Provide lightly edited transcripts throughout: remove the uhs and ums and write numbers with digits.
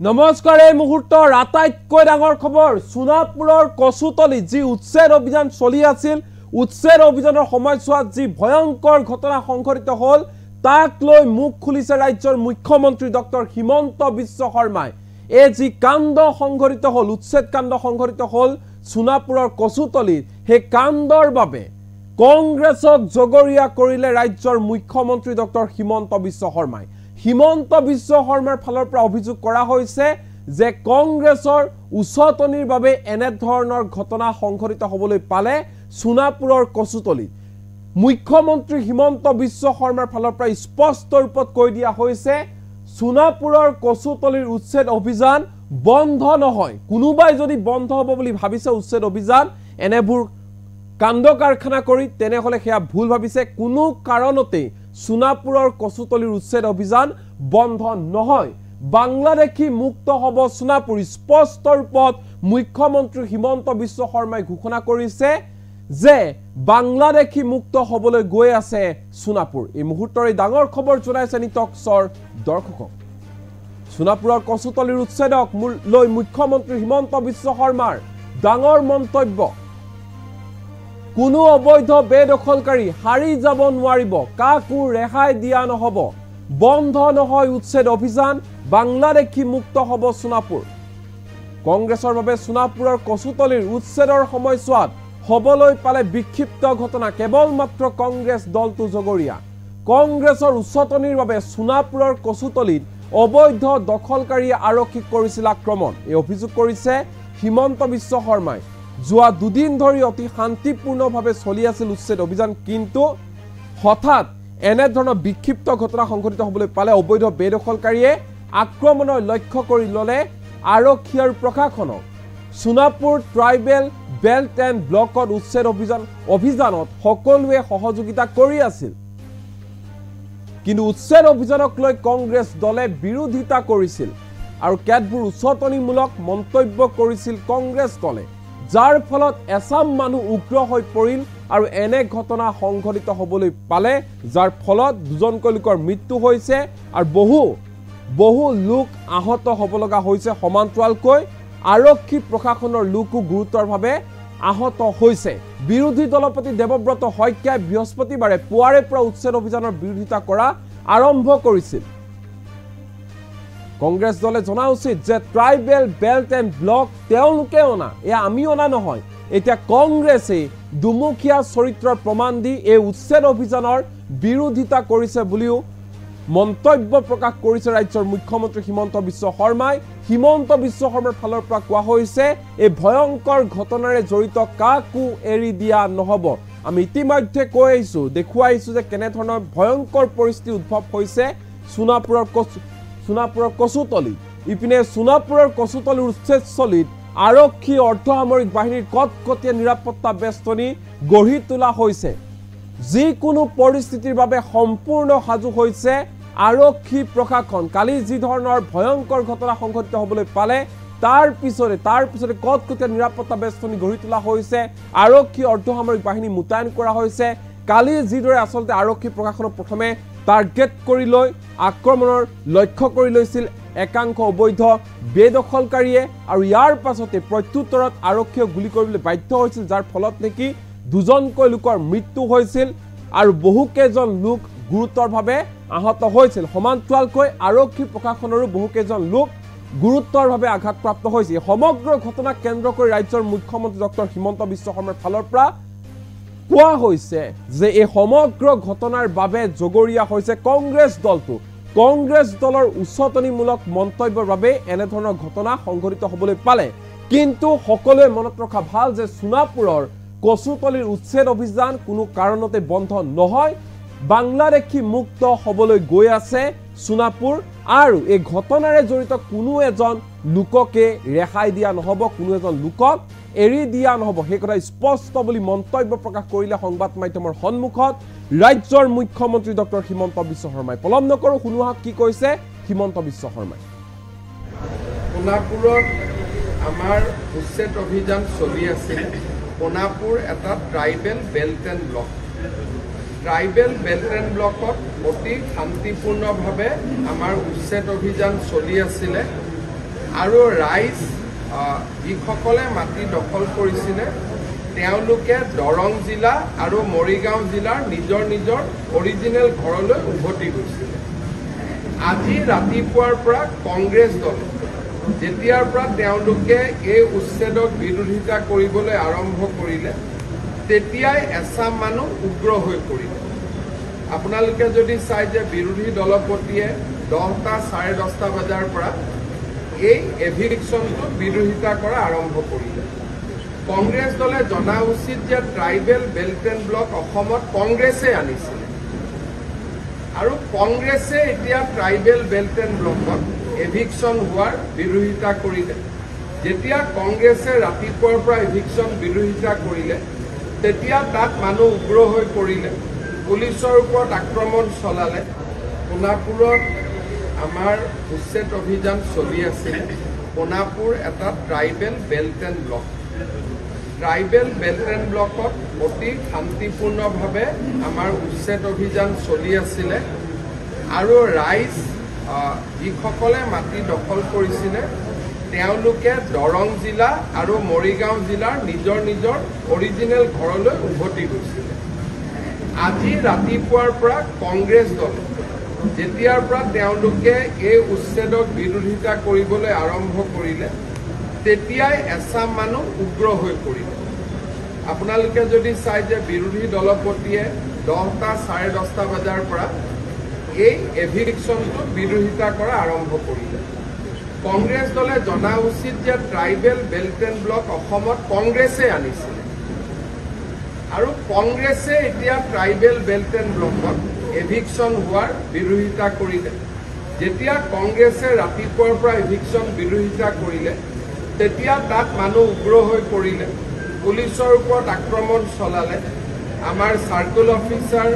নমস্কাৰ এই মুহূৰ্তৰ আটাইতকৈ ডাঙৰ খবৰ সোনাপুৰৰ কচুতলি যি উচ্ছেদ অভিযান চলি আছিল উচ্ছেদ অভিযানৰ সময়ছোৱাত যি ভয়ংকৰ ঘটনা সংঘটিত হল তাক লৈ মুখ খুলিছে ৰাজ্যৰ মুখ্যমন্ত্ৰী ডক্টৰ হিমন্ত বিশ্ব শৰ্মাই এই যি কাণ্ড সংঘটিত হল উচ্ছেদ কাণ্ড সংঘটিত হল সোনাপুৰৰ কচুতলি হে কাণ্ডৰ বাবে কংগ্ৰেছক জগৰীয়া কৰিলে ৰাজ্যৰ মুখ্যমন্ত্ৰী ডক্টৰ হিমন্ত বিশ্ব শৰ্মাই হিমন্ত বিশ্ব শৰ্মাৰ ফালৰ পৰা অভিযোগ কৰা হৈছে যে কংগ্ৰেছৰ উচ্চতনিৰ বাবে এনে ধৰণৰ ঘটনা সংঘটিত হ'বলৈ পালে সোনাপুৰৰ কচুতলি মুখ্যমন্ত্ৰী হিমন্ত বিশ্ব শৰ্মাৰ ফালৰ পৰা স্পষ্ট ৰূপত কৈ দিয়া হৈছে সোনাপুৰৰ কচুতলিৰ উচ্ছেদ অভিযান বন্ধ নহয় কোনোবাই যদি বন্ধ হ'ব বুলি ভাবিছে উচ্ছেদ অভিযান এনেবোৰ কাণ্ড কাৰখানা কৰি তেনেহলে হেয়া ভুল ভাবিছে কোনো কাৰণতে সোনাপুৰৰ কচুতলিৰ উচ্ছেদ অভিযান বন্ধ নহয় বাংলাদেশী মুক্ত হ'ব সোনাপুৰ স্পষ্ট ৰূপত মুখ্যমন্ত্ৰী হিমন্ত বিশ্ব শৰ্মাই ঘোষণা কৰিছে যে বাংলাদেশী মুক্ত হ'বলৈ গৈ আছে সোনাপুৰ এই মুহূৰ্তৰ এই ডাঙৰ খবৰ জনাইছে নিটকছৰ দৰ্শকক সোনাপুৰৰ কচুতলিৰ উচ্ছেদক লৈ মুখ্যমন্ত্ৰী হিমন্ত বিশ্ব শৰ্মাৰ ডাঙৰ মন্তব্য কোনো অবৈধ বেদখলকাৰী হাৰি যাব নোৱাৰিব কাকো ৰেহাই দিয়া নহব বন্ধ নহয় উচ্ছেদ অভিযান বাংলাদেশী মুক্ত হ'ব সোনাপুৰ কংগ্ৰেছৰ বাবে সোনাপুৰৰ কচুতলিৰ উচ্ছেদৰ সময়ছোৱাত হ'বলৈ পালে বিক্ষিপ্ত ঘটনা কেৱল মাত্ৰ কংগ্ৰেছ দলটো জগৰীয়া কংগ্ৰেছৰ উচ্চতনিৰ বাবে সোনাপুৰৰ কচুতলিত অবৈধ দখলকাৰীয়ে আৰক্ষীক কৰিছিল আক্ৰমণ এই অভিযোগ কৰিছে হিমন্ত বিশ্ব শৰ্মাই যোৱা দুদিন ধৰি অতি শান্তিপূৰ্ণভাৱে চলি আছিল উচ্ছেদ অভিযান কিন্তু হঠাৎ এনে ধৰণৰ বিক্ষিপ্ত ঘটনা সংঘটিত হ'বলৈ পালে অবৈধ বেদখলকাৰীয়ে আক্ৰমণৰ লক্ষ্য কৰি ললে আৰক্ষী আৰু প্ৰশাসনক সোনাপুৰ ট্ৰাইবেল বেল্ট এণ্ড ব্লকত উচ্ছেদ অভিযানত সকলোৱে সহযোগিতা কৰি আছিল কিন্তু উচ্ছেদ অভিযানক লৈ কংগ্ৰেছ দলে বিৰোধিতা কৰিছিল আৰু কেতবোৰ উচ্চতনিমূলক মন্তব্য কৰিছিল কংগ্ৰেছ দলে যাৰ ফলত এছাম মানুহ উগ্ৰ হৈ পৰিল আৰু এনে ঘটনা সংঘটিত হ'বলৈ পালে যাৰ ফলত দুজনকৈ লোকৰ মৃত্যু হৈছে আৰু বহু লোক আহত হ'ব লগা হৈছে সমান্তৰালকৈ আৰক্ষী প্ৰশাসনৰ লোকো গুৰুতৰভাৱে আহত হৈছে বিৰোধী দলপতি দেৱব্ৰত শইকীয়াই বৃহস্পতিবাৰে পুৱাৰে পৰা উচ্ছেদ অভিযানৰ বিৰোধিতা কৰা আৰম্ভ কৰিছিল কংগ্ৰেছ দলে জনা উচিত যে ট্ৰাইবেল বেল্ট এণ্ড ব্লক তেওঁলোকে অনা এয়া আমি অনা নহয় এতিয়া কংগ্ৰেছে দুমুখীয়া চৰিত্ৰৰ প্ৰমাণ দি এই উচ্ছেদ অভিযানৰ বিৰোধিতা কৰিছে বুলিও মন্তব্য প্ৰকাশ কৰিছে ৰাজ্যৰ মুখ্যমন্ত্ৰী হিমন্ত বিশ্ব শৰ্মাই হিমন্ত বিশ্ব শৰ্মাৰ ফালৰ পৰা কোৱা হৈছে এই ভয়ংকৰ ঘটনাৰে জড়িত কাকো এৰি দিয়া নহব আমি ইতিমধ্যে কৈ আহিছো দেখুৱাইছো যে কেনে ধৰণৰ ভয়ংকৰ পৰিস্থিতি উদ্ভৱ হৈছে সোনাপুৰৰ কচুতলি ইপিনে সোনাপুৰৰ কচুতলিৰ উচ্ছেদস্থলীত আৰক্ষী অৰ্ধসামৰিক বাহিনীৰ কটকটীয়া নিৰাপত্তা বেষ্টনী গঢ়ি তোলা হৈছে যিকোনো পৰিস্থিতিৰ বাবে সম্পূৰ্ণ সাজু হৈছে আৰক্ষী প্ৰশাসন কালি যি ধৰণৰ ভয়ংকৰ ঘটনা সংঘটিত হ'বলৈ পালে তাৰ পিছতে কটকটীয়া নিৰাপত্তা বেষ্টনী গঢ়ি তোলা হৈছে আৰক্ষী অৰ্ধসামৰিক বাহিনী মুতায়ন কৰা হৈছে কালি যিদৰে আচলতে আৰক্ষী প্ৰশাসনক প্ৰথমে টাৰ্গেট কৰি লৈ আক্ৰমণৰ লক্ষ্য কৰি লৈছিল একাংশ অবৈধ বেদখলকাৰীয়ে আৰু ইয়াৰ পাছতে প্ৰত্যুত্তৰত আৰক্ষীয়ে গুলি কৰিবলৈ বাধ্য হৈছিল যাৰ ফলত নেকি দুজনকৈ লোকৰ মৃত্যু হৈছিল আৰু বহুকেইজন লোক গুৰুতৰভাৱে আহত হৈছিল সমান্তৰালকৈ আৰক্ষী প্ৰশাসনৰো বহুকেইজন লোক গুৰুতৰভাৱে আঘাতপ্ৰাপ্ত হৈছিল সমগ্ৰ ঘটনাক কেন্দ্ৰ কৰি ৰাজ্যৰ মুখ্যমন্ত্ৰী ডক্টৰ হিমন্ত বিশ্ব শৰ্মাৰ ফালৰ পৰা কোৱা হৈছে যে এই সমগ্ৰ ঘটনাৰ বাবে জগৰীয়া হৈছে কংগ্ৰেছ দলটো কংগ্ৰেছ দলৰ উচ্চতনিমূলক মন্তব্যৰ বাবে এনে ধৰণৰ ঘটনা সংঘটিত হ'বলৈ পালে কিন্তু সকলোৱে মনত ৰখা ভাল যে সোনাপুৰৰ কচুতলিৰ উচ্ছেদ অভিযান কোনো কাৰণতে বন্ধ নহয় বাংলাদেশী মুক্ত হ'বলৈ গৈ আছে সোনাপুৰ আৰু এই ঘটনাৰে জড়িত কোনো এজন লোককে ৰেহাই দিয়া নহব কোনো এজন লোকক এৰি দিয়া নহব সেই কথা স্পষ্ট বুলি মন্তব্য প্ৰকাশ কৰিলে সংবাদ মাধ্যমৰ সন্মুখত ৰাজ্যৰ মুখ্যমন্ত্ৰী ডক্টৰ হিমন্ত বিশ্ব শৰ্মাই পলম নকৰো শুনোৱা কি কৈছে হিমন্ত বিশ্ব শৰ্মাই সোনাপুৰত আমাৰ উচ্ছেদ অভিযান চলি আছিল সোনাপুৰ এটা tribal belt and block tribal belt and ব্লকত অতি শান্তিপূৰ্ণভাৱে আমাৰ উচ্ছেদ অভিযান চলি আছিলে আৰু ৰাইজ যিসকলে মাটি দখল কৰিছিলে তেওঁলোকে দৰং জিলা আৰু মৰিগাঁও জিলাৰ নিজৰ নিজৰ অৰিজিনেল ঘৰলৈ উভতি গৈছিলে। আজি ৰাতিপুৱাৰ পৰা কংগ্ৰেছ দল যেতিয়াৰ পৰা তেওঁলোকে এই উচ্ছেদক বিৰোধিতা কৰিবলৈ আৰম্ভ কৰিলে তেতিয়াই এচাম মানুহ উগ্ৰ হৈ পৰিলে। আপোনালোকে যদি চাই যে বিৰোধী দলপতিয়ে 10টা 10:30 বজাৰ পৰা এই এভিকশ্যনটো বিৰোধিতা কৰা আৰম্ভ কৰিলে। কংগ্ৰেছ দলে জনা উচিত যে ট্ৰাইবেল বেল্ট এণ্ড ব্লক অসমত কংগ্ৰেছে আনিছিলে আৰু কংগ্ৰেছে এতিয়া ট্ৰাইবেল বেল্ট এণ্ড ব্লকত এভিকশ্যন হোৱাৰ বিৰোধিতা কৰিলে। যেতিয়া কংগ্ৰেছে ৰাতিপুৱাৰ পৰা এভিকশ্যন বিৰোধিতা কৰিলে তেতিয়া তাত মানুহ উগ্ৰ হৈ পৰিলে, পুলিচৰ ওপৰত আক্ৰমণ চলালে। সোণাপুৰত আমাৰ উচ্ছেদ অভিযান চলি আছিল। সোণাপুৰ এটা tribal belt and block. Tribal belt and ব্লকত অতি শান্তিপূৰ্ণভাৱে আমাৰ উচ্ছেদ অভিযান চলি আছিলে আৰু ৰাইজ যিসকলে মাটি দখল কৰিছিলে তেওঁলোকে দৰং জিলা আৰু মৰিগাঁও জিলাৰ নিজৰ নিজৰ অৰিজিনেল ঘৰলৈ উভতি গৈছিলে। আজি ৰাতিপুৱাৰ পৰা কংগ্ৰেছ দল যেতিয়াৰ পৰা তেওঁলোকে এই উচ্ছেদক বিৰোধিতা কৰিবলৈ আৰম্ভ কৰিলে তেতিয়াই এচাম মানুহ উগ্ৰ হৈ পৰিলে। আপোনালোকে যদি চাই যে বিৰোধী দলপতিয়ে 10টা 10:30 বজাৰ পৰা এই এভিকশ্যনটো বিৰোধিতা কৰা আৰম্ভ কৰিলে। কংগ্ৰেছ দলে জনা উচিত যে ট্ৰাইবেল বেল্ট এণ্ড ব্লক অসমত কংগ্ৰেছে আনিছিলে আৰু কংগ্ৰেছে এতিয়া ট্ৰাইবেল বেল্ট এণ্ড ব্লকত এভিকশ্যন হোৱাৰ বিৰোধিতা কৰিলে। যেতিয়া কংগ্ৰেছে ৰাতিপুৱাৰ পৰা এভিকশ্যন বিৰোধিতা কৰিলে তেতিয়া তাত মানুহ উগ্ৰ হৈ পৰিলে, পুলিচৰ ওপৰত আক্ৰমণ চলালে। আমাৰ চাৰ্কুল অফিচাৰ,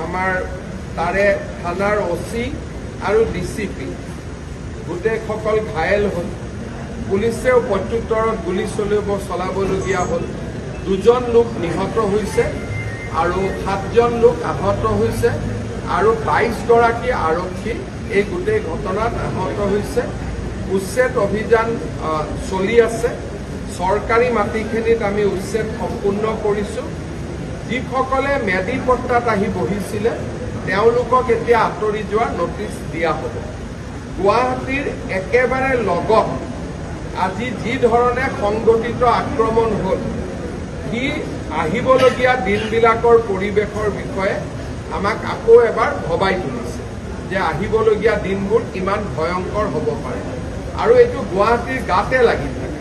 আমাৰ তাৰে থানাৰ OC আৰু DCP গোটেইসকল ঘায়েল হ'ল। পুলিচেও প্ৰত্যুত্তৰত গুলী চলাবলগীয়া হ'ল। 2জন লোক নিহত হৈছে আৰু 7জন লোক আহত হৈছে আৰু 22গৰাকী আৰক্ষী এই গোটেই ঘটনাত আহত হৈছে। উচ্ছেদ অভিযান চলি আছে। চৰকাৰী মাটিখিনিত আমি উচ্ছেদ সম্পূৰ্ণ কৰিছোঁ। যিসকলে মেডি পট্টাত আহি বহিছিলে তেওঁলোকক এতিয়া আঁতৰি যোৱাৰ নটিচ দিয়া হ'ব। গুৱাহাটীৰ একেবাৰে লগত আজি যি ধৰণে সংগঠিত আক্ৰমণ হ'ল সি আহিবলগীয়া দিনবিলাকৰ পৰিৱেশৰ বিষয়ে আমাক আকৌ এবাৰ ভবাই তুলিছে যে আহিবলগীয়া দিনবোৰ কিমান ভয়ংকৰ হ'ব পাৰে। আৰু এইটো গুৱাহাটীৰ গাতে লাগি থাকে,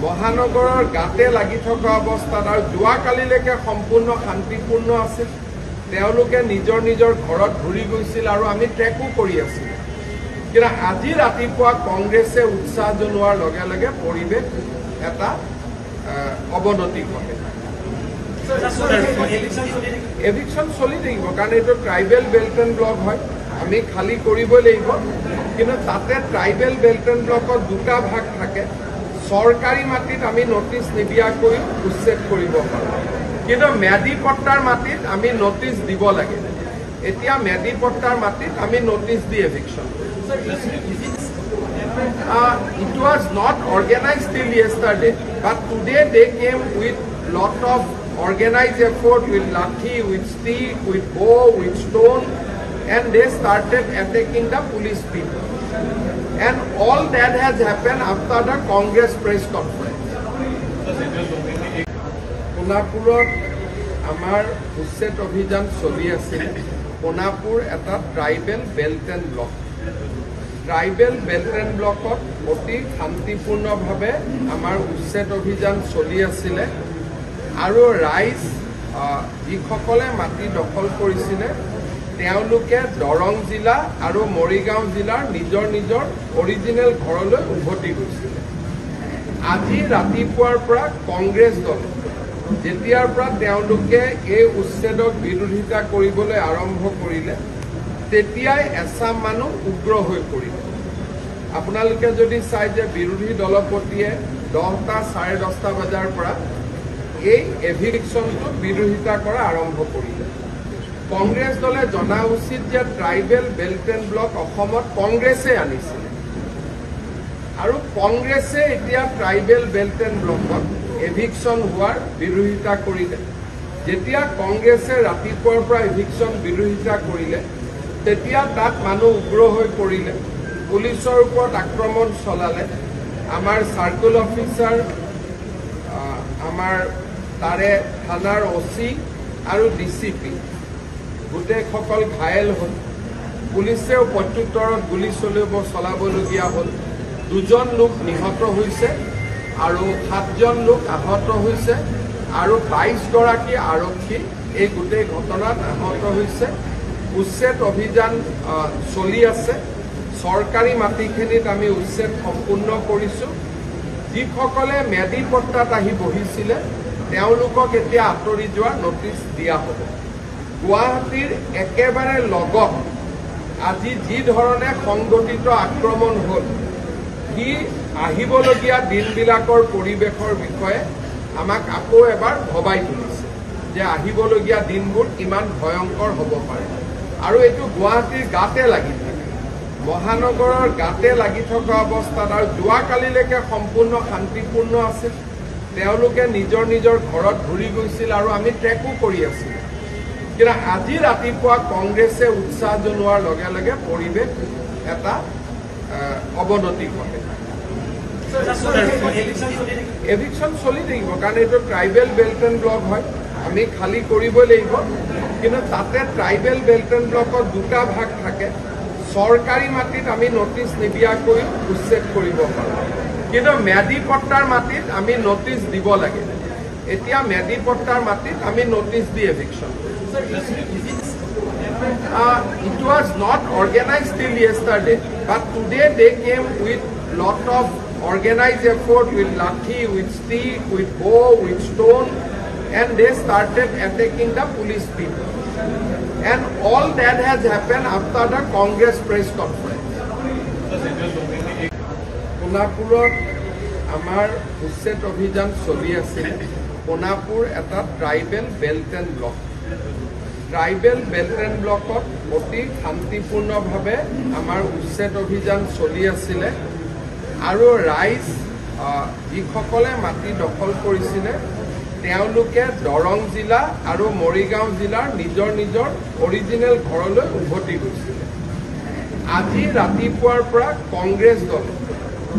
মহানগৰৰ গাতে লাগি থকা অৱস্থাত আৰু যোৱাকালিলৈকে সম্পূৰ্ণ শান্তিপূৰ্ণ আছিল। তেওঁলোকে নিজৰ নিজৰ ঘৰত ঘূৰি গৈছিল আৰু আমি ট্ৰেকো কৰি আছিলোঁ। কিন্তু আজি ৰাতিপুৱা কংগ্ৰেছে উৎসাহ জনোৱাৰ লগে লগে পৰিৱেশ এটা অৱনতি ঘটে। এভিকশ্যন চলি থাকিব কাৰণ এইটো ট্ৰাইবেল বেল্ট এণ্ড ব্লক হয়, আমি খালী কৰিবই লাগিব। কিন্তু তাতে ট্ৰাইবেল বেল্ট এণ্ড ব্লকত 2টা ভাগ থাকে। চৰকাৰী মাটিত আমি নটিচ নিদিয়াকৈ উচ্ছেদ কৰিব পাৰোঁ, কিন্তু মেডি পট্টাৰ মাটিত আমি নটিচ দিব লাগে। এতিয়া মেডি পট্টাৰ মাটিত আমি নটিচ দি এভিকশ্যন কৰিম। It was not organized till yesterday, but today they came with lot of organized effort, with lathi, with stick, with bow, with stone, and they started attacking the police people. And all that has happened after the Congress press conference. সোণাপুৰত আমাৰ উচ্ছেদ অভিযান চলি আছিল। সোণাপুৰ এটা tribal belt and block. Tribal belt and ব্লকত অতি শান্তিপূৰ্ণভাৱে আমাৰ উচ্ছেদ অভিযান চলি আছিলে আৰু ৰাইজ যিসকলে মাটি দখল কৰিছিলে তেওঁলোকে দৰং জিলা আৰু মৰিগাঁও জিলাৰ নিজৰ নিজৰ অৰিজিনেল ঘৰলৈ উভতি গৈছিলে। আজি ৰাতিপুৱাৰ পৰা কংগ্ৰেছ দল যেতিয়াৰ পৰা তেওঁলোকে এই উচ্ছেদক বিৰোধিতা কৰিবলৈ আৰম্ভ কৰিলে তেতিয়াই এচাম মানুহ উগ্ৰ হৈ পৰিলে। আপোনালোকে যদি চাই যে বিৰোধী দলপতিয়ে 10টা 10:30 বজাৰ পৰা এই এভিকশ্যনটো বিৰোধিতা কৰা আৰম্ভ কৰিলে। কংগ্ৰেছ দলে জনা উচিত যে ট্ৰাইবেল বেল্ট এণ্ড ব্লক অসমত কংগ্ৰেছে আনিছিলে আৰু কংগ্ৰেছে এতিয়া ট্ৰাইবেল বেল্ট এণ্ড ব্লকত এভিকশ্যন হোৱাৰ বিৰোধিতা কৰিলে। যেতিয়া কংগ্ৰেছে ৰাতিপুৱাৰ পৰা এভিকশ্যন বিৰোধিতা কৰিলে তেতিয়া তাত মানুহ উগ্ৰ হৈ পৰিলে, পুলিচৰ ওপৰত আক্ৰমণ চলালে। আমাৰ চাৰ্কুল অফিচাৰ, আমাৰ তাৰে থানাৰ অচি আৰু ডিচিপি গোটেইসকল ঘায়েল হ'ল। পুলিচেও প্ৰত্যুত্তৰত গুলী চলাবলগীয়া হ'ল। 2জন লোক নিহত হৈছে আৰু 7জন লোক আহত হৈছে আৰু 22গৰাকী আৰক্ষী এই গোটেই ঘটনাত আহত হৈছে। উচ্ছেদ অভিযান চলি আছে। চৰকাৰী মাটিখিনিত আমি উচ্ছেদ সম্পূৰ্ণ কৰিছোঁ। যিসকলে মেডি পট্টাত আহি বহিছিলে তেওঁলোকক এতিয়া আঁতৰি যোৱাৰ নটিচ দিয়া হ'ব। গুৱাহাটীৰ একেবাৰে লগত আজি যি ধৰণে সংগঠিত আক্ৰমণ হ'ল, সি আহিবলগীয়া দিনবিলাকৰ পৰিৱেশৰ বিষয়ে আমাক আকৌ এবাৰ ভবাই তুলিছে যে আহিবলগীয়া দিনবোৰ কিমান ভয়ংকৰ হ'ব পাৰে। আৰু এইটো গুৱাহাটীৰ গাতে লাগি থাকে, মহানগৰৰ গাতে লাগি থকা অৱস্থাত। আৰু যোৱাকালিলৈকে সম্পূৰ্ণ শান্তিপূৰ্ণ আছিল। তেওঁলোকে নিজৰ নিজৰ ঘৰত ঘূৰি গৈছিল আৰু আমি ট্ৰেকো কৰি আছিলোঁ। কিন্তু আজি ৰাতিপুৱা কংগ্ৰেছে উৎসাহ জনোৱাৰ লগে লগে পৰিৱেশ এটা অৱনতি ঘটে। এভিকশ্যন চলি থাকিব, কাৰণ এইটো ট্ৰাইবেল বেল্ট এণ্ড ব্লক হয়, আমি খালী কৰিবই লাগিব। কিন্তু তাতে ট্ৰাইবেল বেল্ট এণ্ড ব্লকত 2টা ভাগ থাকে। চৰকাৰী মাটিত আমি নটিচ নিদিয়াকৈ উচ্ছেদ কৰিব পাৰোঁ, কিন্তু মেডি পট্টাৰ মাটিত আমি নটিচ দিব লাগে। এতিয়া মেডি পট্টাৰ মাটিত আমি notice the eviction it was not organized till yesterday, but today they came with lot of organized effort, with lathi, with stick, with bow, with stone, and they started attacking the police people. And all that has happened after the Congress press conference. Punapurot amar উচ্ছেদ অভিযান চলি আছিল। পুনাপুৰ এটা tribal belt and block. Tribal belt and ব্লকত অতি শান্তিপূৰ্ণভাৱে আমাৰ উচ্ছেদ অভিযান চলি আছিলে। আৰু ৰাইজ যিসকলে মাটি দখল কৰিছিলে তেওঁলোকে দৰং জিলা আৰু মৰিগাঁও জিলাৰ নিজৰ নিজৰ অৰিজিনেল ঘৰলৈ উভতি গৈছিলে। আজি ৰাতিপুৱাৰ পৰা কংগ্ৰেছ দল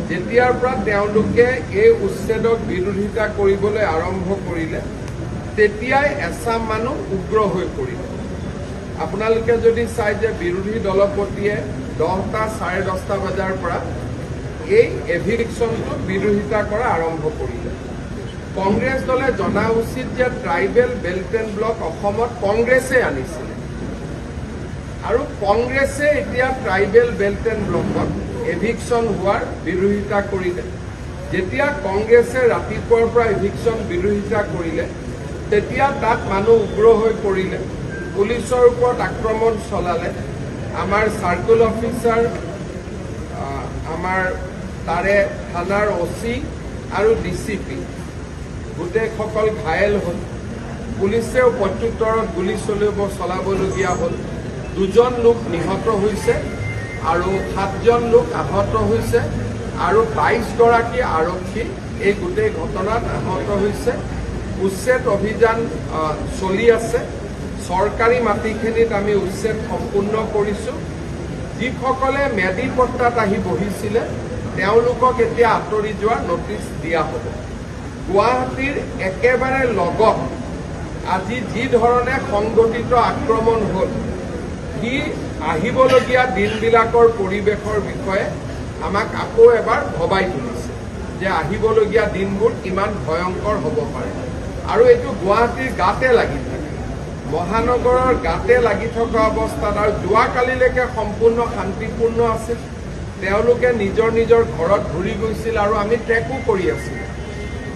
যেতিয়াৰ পৰা তেওঁলোকে এই উচ্ছেদক বিৰোধিতা কৰিবলৈ আৰম্ভ কৰিলে তেতিয়াই এচাম মানুহ উগ্ৰ হৈ পৰিলে। আপোনালোকে যদি চাই যে বিৰোধী দলপতিয়ে 10টা 10:30 বজাৰ পৰা এই এভিকশ্যনটোক বিৰোধিতা কৰা আৰম্ভ কৰিলে। কংগ্ৰেছ দলে জনা উচিত যে ট্ৰাইবেল বেল্ট এণ্ড ব্লক অসমত কংগ্ৰেছে আনিছিলে আৰু কংগ্ৰেছে এতিয়া ট্ৰাইবেল বেল্ট এণ্ড ব্লকত এভিকশ্যন হোৱাৰ বিৰোধিতা কৰিলে। যেতিয়া কংগ্ৰেছে ৰাতিপুৱাৰ পৰা এভিকশ্যন বিৰোধিতা কৰিলে তেতিয়া তাত মানুহ উগ্ৰ হৈ পৰিলে, পুলিচৰ ওপৰত আক্ৰমণ চলালে। আমাৰ চাৰ্কুল অফিচাৰ, আমাৰ তাৰে থানাৰ অচি আৰু ডিচিপি গোটেইসকল ঘায়েল হ'ল। পুলিচেও প্ৰত্যুত্তৰত গুলী চলাবলগীয়া হ'ল। 2জন লোক নিহত হৈছে আৰু 7জন লোক আহত হৈছে আৰু 22গৰাকী আৰক্ষী এই গোটেই ঘটনাত আহত হৈছে। উচ্ছেদ অভিযান চলি আছে। চৰকাৰী মাটিখিনিত আমি উচ্ছেদ সম্পূৰ্ণ কৰিছোঁ। যিসকলে মেডি পট্টাত আহি বহিছিলে তেওঁলোকক এতিয়া আঁতৰি যোৱাৰ নটিচ দিয়া হ'ব। গুৱাহাটীৰ একেবাৰে লগত আজি যি ধৰণে সংগঠিত আক্ৰমণ হ'ল, সি আহিবলগীয়া দিনবিলাকৰ পৰিৱেশৰ বিষয়ে আমাক আকৌ এবাৰ ভবাই তুলিছে যে আহিবলগীয়া দিনবোৰ কিমান ভয়ংকৰ হ'ব পাৰে। আৰু এইটো গুৱাহাটীৰ গাতে লাগি থাকে, মহানগৰৰ গাতে লাগি থকা অৱস্থাত। আৰু যোৱাকালিলৈকে সম্পূৰ্ণ শান্তিপূৰ্ণ আছিল। তেওঁলোকে নিজৰ নিজৰ ঘৰত ঘূৰি গৈছিল আৰু আমি ট্ৰেকো কৰি আছিলোঁ।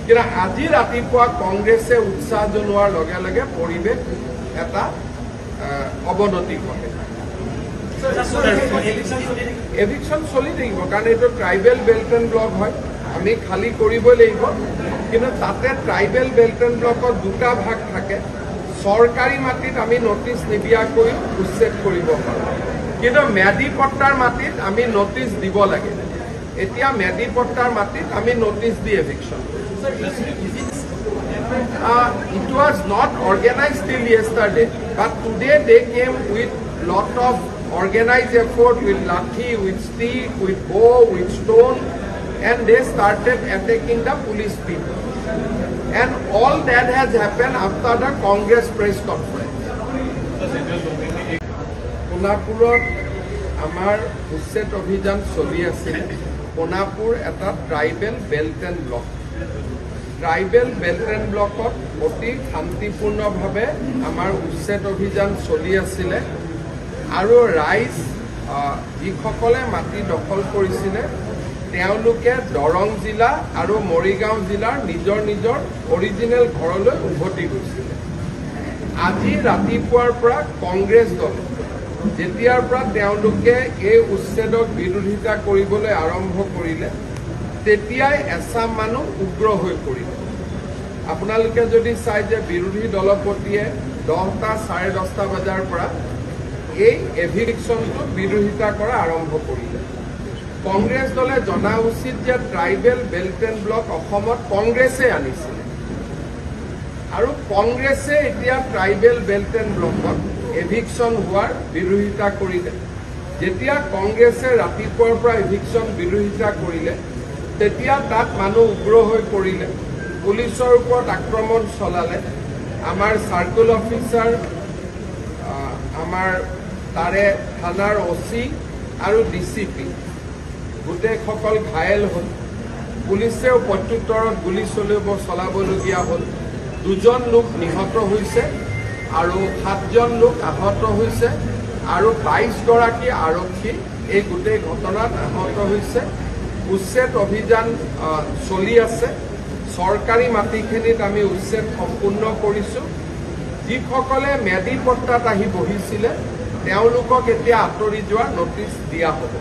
কিন্তু আজি ৰাতিপুৱা কংগ্ৰেছে উৎসাহ জনোৱাৰ লগে লগে পৰিৱেশ এটা অৱনতি ঘটে। এভিকশ্যন চলি থাকিব, কাৰণ এইটো ট্ৰাইবেল বেল্ট এণ্ড ব্লক হয়, আমি খালী কৰিবই লাগিব। কিন্তু তাতে ট্ৰাইবেল বেল্ট এণ্ড ব্লকত 2টা ভাগ থাকে। চৰকাৰী মাটিত আমি নটিচ নিদিয়াকৈ উচ্ছেদ কৰিব পাৰোঁ, কিন্তু মেডি পট্টাৰ মাটিত আমি নটিচ দিব লাগে। এতিয়া মেদিপট্টাৰ মাটিত আমি notice the eviction it was not organized till yesterday, but today they came with lot of organized effort with lathi, with stick, with bow, with stone, and they started attacking the police people. And all that has happened after the Congress press conference. Konapurat amar Usset Abhijan choli asil. Konapur eta tribal belt and block. Tribal belt and ব্লকত অতি শান্তিপূৰ্ণভাৱে আমাৰ উচ্ছেদ অভিযান চলি আছিলে আৰু ৰাইজ যিসকলে মাটি দখল কৰিছিলে তেওঁলোকে দৰং জিলা আৰু মৰিগাঁও জিলাৰ নিজৰ নিজৰ অৰিজিনেল ঘৰলৈ উভতি গৈছিলে। আজি ৰাতিপুৱাৰ পৰা কংগ্ৰেছ দল যেতিয়াৰ পৰা তেওঁলোকে এই উচ্ছেদক বিৰোধিতা কৰিবলৈ আৰম্ভ কৰিলে তেতিয়াই এছাম মানুহ উগ্ৰ হৈ পৰিল। আপোনালোকে যদি চাই যে বিৰোধী দলপতিয়ে 10টা 10:30 বজাৰ পৰা এই এভিকশ্যনটো বিৰোধিতা কৰা আৰম্ভ কৰিলে। কংগ্ৰেছ দলে জনা উচিত যে ট্ৰাইবেল বেল্ট এণ্ড ব্লক অসমত কংগ্ৰেছে আনিছিলে আৰু কংগ্ৰেছে এতিয়া ট্ৰাইবেল বেল্ট এণ্ড ব্লকত এভিকশ্যন হোৱাৰ বিৰোধিতা কৰিলে। যেতিয়া কংগ্ৰেছে ৰাতিপুৱাৰ পৰা এভিকশ্যন বিৰোধিতা কৰিলে তেতিয়া তাত মানুহ উগ্ৰ হৈ পৰিলে, পুলিচৰ ওপৰত আক্ৰমণ চলালে। আমাৰ চাৰ্কুল অফিচাৰ, আমাৰ তাৰে থানাৰ অচি আৰু ডিচিপি গোটেইসকল ঘায়েল হ'ল। পুলিচেও প্ৰত্যুত্তৰত গুলী চলাবলগীয়া হ'ল। 2জন লোক নিহত হৈছে আৰু 7জন লোক আহত হৈছে আৰু 22গৰাকী আৰক্ষী এই গোটেই ঘটনাত আহত হৈছে। উচ্ছেদ অভিযান চলি আছে। চৰকাৰী মাটিখিনিত আমি উচ্ছেদ সম্পূৰ্ণ কৰিছোঁ। যিসকলে মেদিপট্টাত আহি বহিছিলে তেওঁলোকক এতিয়া আঁতৰি যোৱাৰ নটিচ দিয়া হ'ব।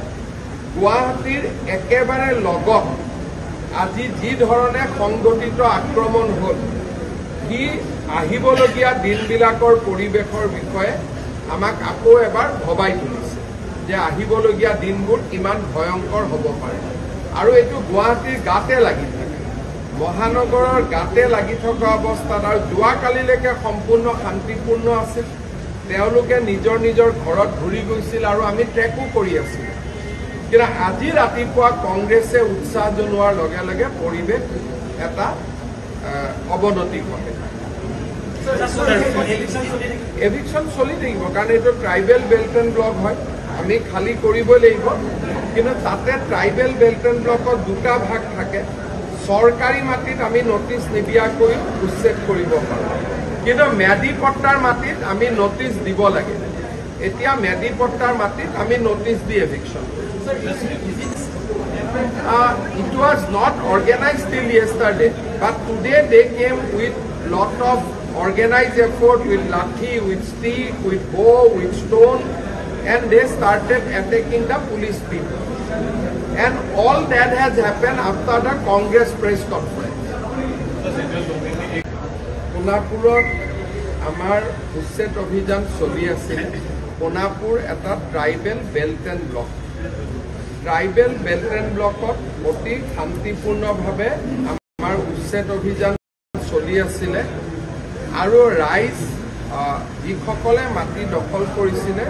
গুৱাহাটীৰ একেবাৰে লগত আজি যি ধৰণে সংগঠিত আক্ৰমণ হ'ল সি আহিবলগীয়া দিনবিলাকৰ পৰিৱেশৰ বিষয়ে আমাক আকৌ এবাৰ ভবাই তুলিছে যে আহিবলগীয়া দিনবোৰ কিমান ভয়ংকৰ হ'ব পাৰে। আৰু এইটো গুৱাহাটীৰ গাতে লাগি থাকে, মহানগৰৰ গাতে লাগি থকা অৱস্থাত আৰু যোৱাকালিলৈকে সম্পূৰ্ণ শান্তিপূৰ্ণ আছিল। তেওঁলোকে নিজৰ নিজৰ ঘৰত ঘূৰি গৈছিল আৰু আমি ট্ৰেকো কৰি আছিলোঁ। কিন্তু আজি ৰাতিপুৱা কংগ্ৰেছে উৎসাহ জনোৱাৰ লগে লগে পৰিৱেশ এটা অৱনতি ঘটে। এভিকশ্যন চলি থাকিব কাৰণ এইটো ট্ৰাইবেল বেল্ট এণ্ড ব্লক হয়, আমি খালী কৰিবই লাগিব। কিন্তু তাতে ট্ৰাইবেল বেল্ট এণ্ড ব্লকত 2টা ভাগ থাকে। চৰকাৰী মাটিত আমি নটিচ নিদিয়াকৈ উচ্ছেদ কৰিব পাৰোঁ, কিন্তু মেদিপট্টাৰ মাটিত আমি নটিচ দিব লাগে। এতিয়া মেদিপট্টাৰ মাটিত আমি notice the eviction it was not organized till yesterday, but today they came with lot of organized effort with lathi, with stick, with bow, with stone, and they started attacking the police people. And all that has happened after the Congress press conference. Konapurat amar Usset Abhijan choli asil. Konapur eta tribal belt and block. Tribal belt and ব্লকত অতি শান্তিপূৰ্ণভাৱে আমাৰ উচ্ছেদ অভিযান চলি আছিলে আৰু ৰাইজ যিসকলে মাটি দখল কৰিছিলে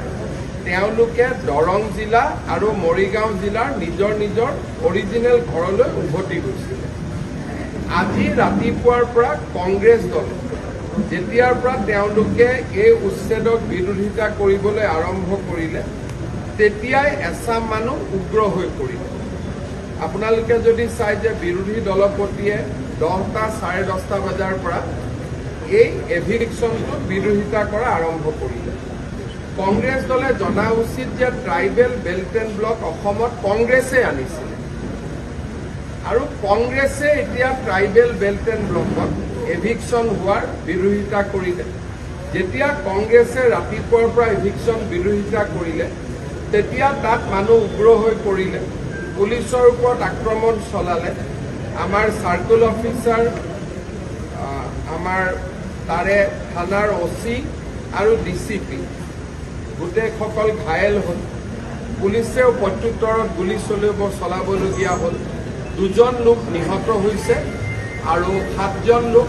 তেওঁলোকে দৰং জিলা আৰু মৰিগাঁও জিলাৰ নিজৰ নিজৰ অৰিজিনেল ঘৰলৈ উভতি গৈছিলে। আজি ৰাতিপুৱাৰ পৰা কংগ্ৰেছ দল যেতিয়াৰ পৰা তেওঁলোকে এই উচ্ছেদক বিৰোধিতা কৰিবলৈ আৰম্ভ কৰিলে তেতিয়াই এছাম মানুহ উগ্ৰ হৈ পৰিল। আপোনালোকে যদি চাই যে বিৰোধী দলপতিয়ে 10টা 10:30 বজাৰ পৰা এই এভিকশ্যনটো বিৰোধিতা কৰা আৰম্ভ কৰিলে। কংগ্ৰেছ দলে জনা উচিত যে ট্ৰাইবেল বেল্ট এণ্ড ব্লক অসমত কংগ্ৰেছে আনিছিলে আৰু কংগ্ৰেছে এতিয়া ট্ৰাইবেল বেল্ট এণ্ড ব্লকত এভিকশ্যন হোৱাৰ বিৰোধিতা কৰিলে। যেতিয়া কংগ্ৰেছে ৰাতিপুৱাৰ পৰা এভিকশ্যন বিৰোধিতা কৰিলে তেতিয়া তাত মানুহ উগ্ৰ হৈ পৰিলে, পুলিচৰ ওপৰত আক্ৰমণ চলালে। আমাৰ চাৰ্কুল অফিচাৰ, আমাৰ তাৰে থানাৰ অচি আৰু ডিচিপি গোটেইসকল ঘায়েল হ'ল। পুলিচেও প্ৰত্যুত্তৰত গুলী চলাবলগীয়া হ'ল। 2জন লোক নিহত হৈছে আৰু 7জন লোক